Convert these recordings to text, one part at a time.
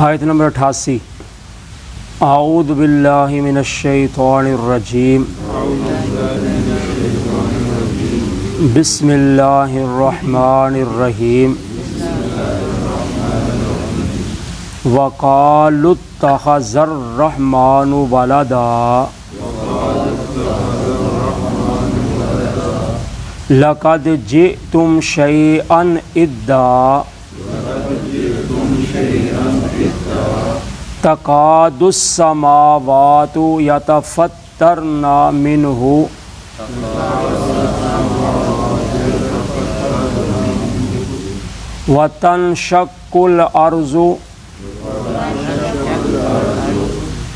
آیت نمبر 88 اعوذ باللہ من الشیطان الرجیم بسم اللہ الرحمن الرحیم وقالوا اتخذ الرحمن ولدا لقد جئتم شیئا ادا تکاد السماوات یتفطرن منہ وتنشق الارض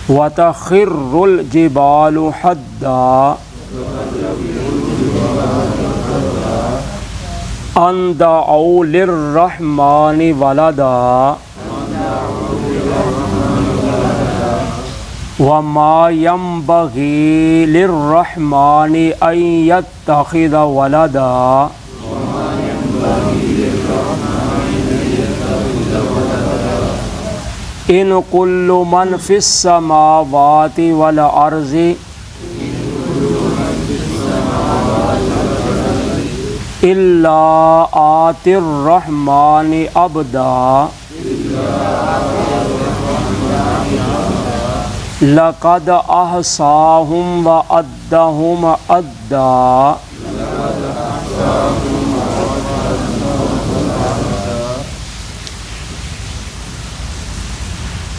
وتخر الجبال حدا ان دعوا للرحمن ولدا وما ينبغي للرحمن ان يتخذ ولدا ان كل من في السماوات والارض الا آتي الرحمن عبدا لقد احصاهم وعدهم عدا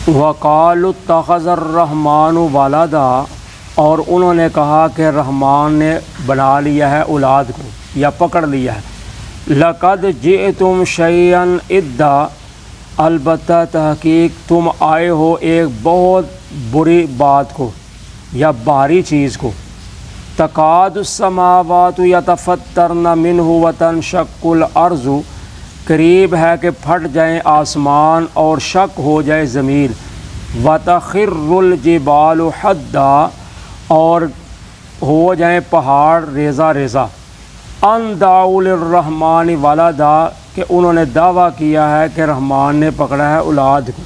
وقالوا اتخذ الرحمن ولدا، اور انہوں نے کہا کہ رحمان نے بنا لیا ہے اولاد کو یا پکڑ لیا ہے۔ لقد جئتم شیئا ادا، البتہ تحقیق تم آئے ہو ایک بہت بری بات کو یا بھاری چیز کو۔ تکاد السماوات یتفطرن منہ وتنشق الارض، قریب ہے کہ پھٹ جائیں آسمان اور شق ہو جائے زمین۔ وتخر الجبال حدا، اور ہو جائیں پہاڑ ریزہ ریزہ۔ ان دعوا للرحمن ولدا، کہ انہوں نے دعویٰ کیا ہے کہ رحمان نے پکڑا ہے اولاد کو۔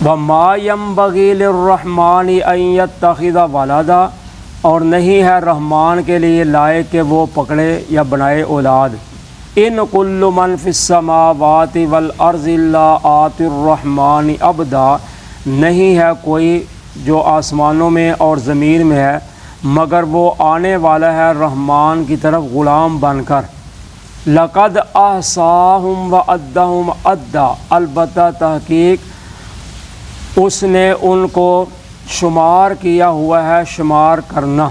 وما ينبغي للرحمن ان يتخذ ولدا، اور نہیں ہے رحمان کے لیے لائق کہ وہ پکڑے یا بنائے اولاد۔ ان كل من في السماوات والارض الا آتي الرحمن عبدا، نہیں ہے کوئی جو آسمانوں میں اور زمین میں ہے مگر وہ آنے والا ہے رحمان کی طرف غلام بن کر۔ لقد احصاهم وعدهم عدا، البتہ تحقیق اس نے ان کو شمار کیا ہوا ہے شمار کرنا۔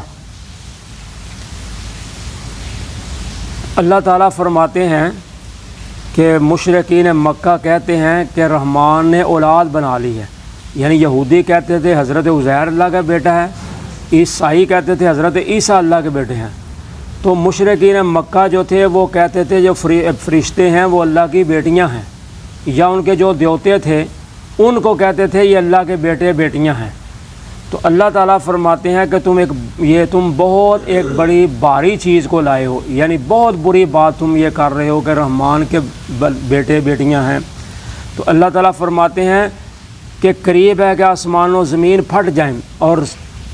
اللہ تعالیٰ فرماتے ہیں کہ مشرکین مکہ کہتے ہیں کہ رحمان نے اولاد بنا لی ہے، یعنی یہودی کہتے تھے حضرت عزیر اللہ کا بیٹا ہے، عیسائی کہتے تھے حضرت عیسیٰ اللہ کے بیٹے ہیں۔ تو مشرکین مکہ جو تھے وہ کہتے تھے جو فرشتے ہیں وہ اللہ کی بیٹیاں ہیں، یا ان کے جو دیوتے تھے ان کو کہتے تھے یہ اللہ کے بیٹے بیٹیاں ہیں۔ تو اللہ تعالیٰ فرماتے ہیں کہ تم بہت ایک بڑی بھاری چیز کو لائے ہو، یعنی بہت بری بات تم یہ کر رہے ہو کہ رحمان کے بیٹے بیٹیاں ہیں۔ تو اللہ تعالیٰ فرماتے ہیں کہ قریب ہے کہ آسمان و زمین پھٹ جائیں اور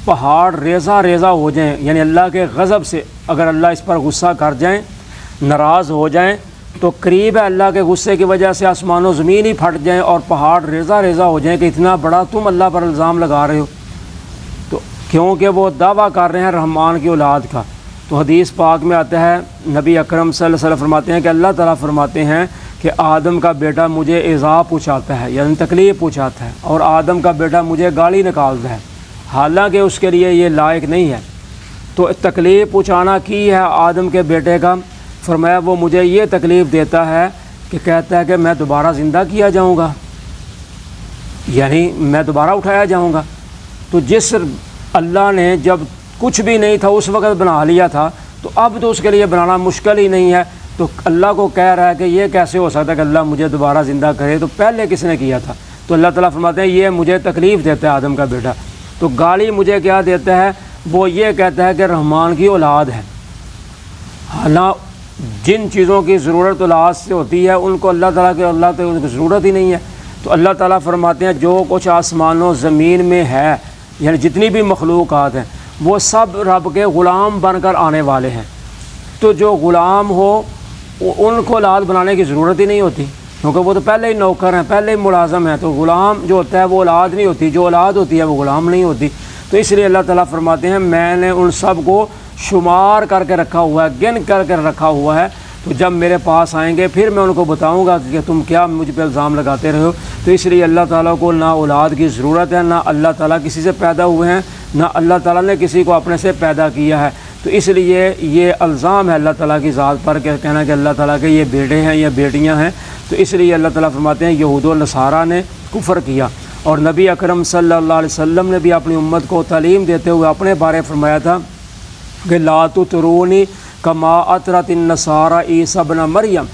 پہاڑ ریزہ ریزہ ہو جائیں، یعنی اللہ کے غضب سے اگر اللہ اس پر غصہ کر جائیں، ناراض ہو جائیں، تو قریب ہے اللہ کے غصے کی وجہ سے آسمان و زمین ہی پھٹ جائیں اور پہاڑ ریزہ ریزہ ہو جائیں کہ اتنا بڑا تم اللہ پر الزام لگا رہے ہو۔ تو کیونکہ وہ دعویٰ کر رہے ہیں رحمان کی اولاد کا۔ تو حدیث پاک میں آتا ہے، نبی اکرم صلی اللہ علیہ وسلم فرماتے ہیں کہ اللہ تعالیٰ فرماتے ہیں کہ آدم کا بیٹا مجھے ایذا پہنچاتا ہے، یعنی تکلیف پہنچاتا ہے، اور آدم کا بیٹا مجھے گالی نکالتا ہے، حالانکہ اس کے لیے یہ لائق نہیں ہے۔ تو تکلیف پہنچانا کی ہے آدم کے بیٹے کا، فرمایا وہ مجھے یہ تکلیف دیتا ہے کہ کہتا ہے کہ میں دوبارہ زندہ کیا جاؤں گا، یعنی میں دوبارہ اٹھایا جاؤں گا۔ تو جس اللہ نے جب کچھ بھی نہیں تھا اس وقت بنا لیا تھا، تو اب تو اس کے لیے بنانا مشکل ہی نہیں ہے۔ تو اللہ کو کہہ رہا ہے کہ یہ کیسے ہو سکتا ہے کہ اللہ مجھے دوبارہ زندہ کرے، تو پہلے کس نے کیا تھا؟ تو اللہ تعالیٰ فرماتے ہیں یہ مجھے تکلیف دیتا ہے آدم کا بیٹا۔ تو گالی مجھے کیا دیتا ہے؟ وہ یہ کہتا ہے کہ رحمان کی اولاد ہے۔ حالانکہ جن چیزوں کی ضرورت اولاد سے ہوتی ہے ان کو اللہ تعالیٰ کی ضرورت ہی نہیں ہے۔ تو اللہ تعالیٰ فرماتے ہیں جو کچھ آسمان و زمین میں ہے، یعنی جتنی بھی مخلوقات ہیں وہ سب رب کے غلام بن کر آنے والے ہیں۔ تو جو غلام ہو ان کو اولاد بنانے کی ضرورت ہی نہیں ہوتی، کیونکہ وہ تو پہلے ہی نوکر ہیں، پہلے ہی ملازم ہیں۔ تو غلام جو ہوتا ہے وہ اولاد نہیں ہوتی، جو اولاد ہوتی ہے وہ غلام نہیں ہوتی۔ تو اس لیے اللہ تعالیٰ فرماتے ہیں میں نے ان سب کو شمار کر کے رکھا ہوا ہے، گن کر کے رکھا ہوا ہے، تو جب میرے پاس آئیں گے پھر میں ان کو بتاؤں گا کہ تم کیا مجھ پہ الزام لگاتے رہے ہو۔ تو اس لیے اللہ تعالیٰ کو نہ اولاد کی ضرورت ہے، نہ اللہ تعالیٰ کسی سے پیدا ہوئے ہیں، نہ اللہ تعالیٰ نے کسی کو اپنے سے پیدا کیا ہے۔ تو اس لیے یہ الزام ہے اللہ تعالیٰ کی ذات پر کہ کہنا کہ اللہ تعالیٰ کے یہ بیٹے ہیں یا بیٹیاں ہیں۔ تو اس لیے اللہ تعالیٰ فرماتے ہیں یہود و نصارہ نے کفر کیا، اور نبی اکرم صلی اللہ علیہ وسلم نے بھی اپنی امت کو تعلیم دیتے ہوئے اپنے بارے فرمایا تھا کہ لا تطرونی کما اطرت النصارى عیسی ابن مریم،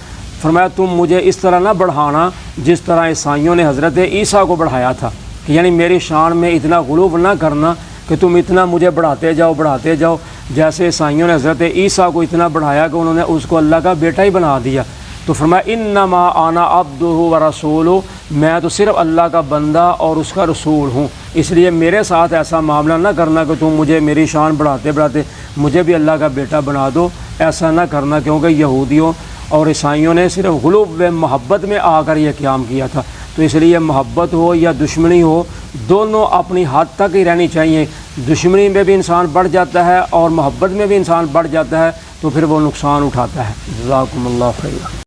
فرمایا تم مجھے اس طرح نہ بڑھانا جس طرح عیسائیوں نے حضرت عیسیٰ کو بڑھایا تھا، کہ یعنی میری شان میں اتنا غلو نہ کرنا کہ تم اتنا مجھے بڑھاتے جاؤ، جیسے عیسائیوں نے حضرت عیسیٰ کو اتنا بڑھایا کہ انہوں نے اس کو اللہ کا بیٹا ہی بنا دیا۔ تو فرمایا انما انا عبدہ ورسولہ، میں تو صرف اللہ کا بندہ اور اس کا رسول ہوں، اس لیے میرے ساتھ ایسا معاملہ نہ کرنا کہ تم مجھے میری شان بڑھاتے مجھے بھی اللہ کا بیٹا بنا دو، ایسا نہ کرنا، کیونکہ یہودیوں اور عیسائیوں نے صرف غلو و محبت میں آ کر یہ قیام کیا تھا۔ تو اس لیے محبت ہو یا دشمنی ہو دونوں اپنی حد تک ہی رہنی چاہیے۔ دشمنی میں بھی انسان بڑھ جاتا ہے اور محبت میں بھی انسان بڑھ جاتا ہے تو پھر وہ نقصان اٹھاتا ہے۔ جزاکم اللہ خیر۔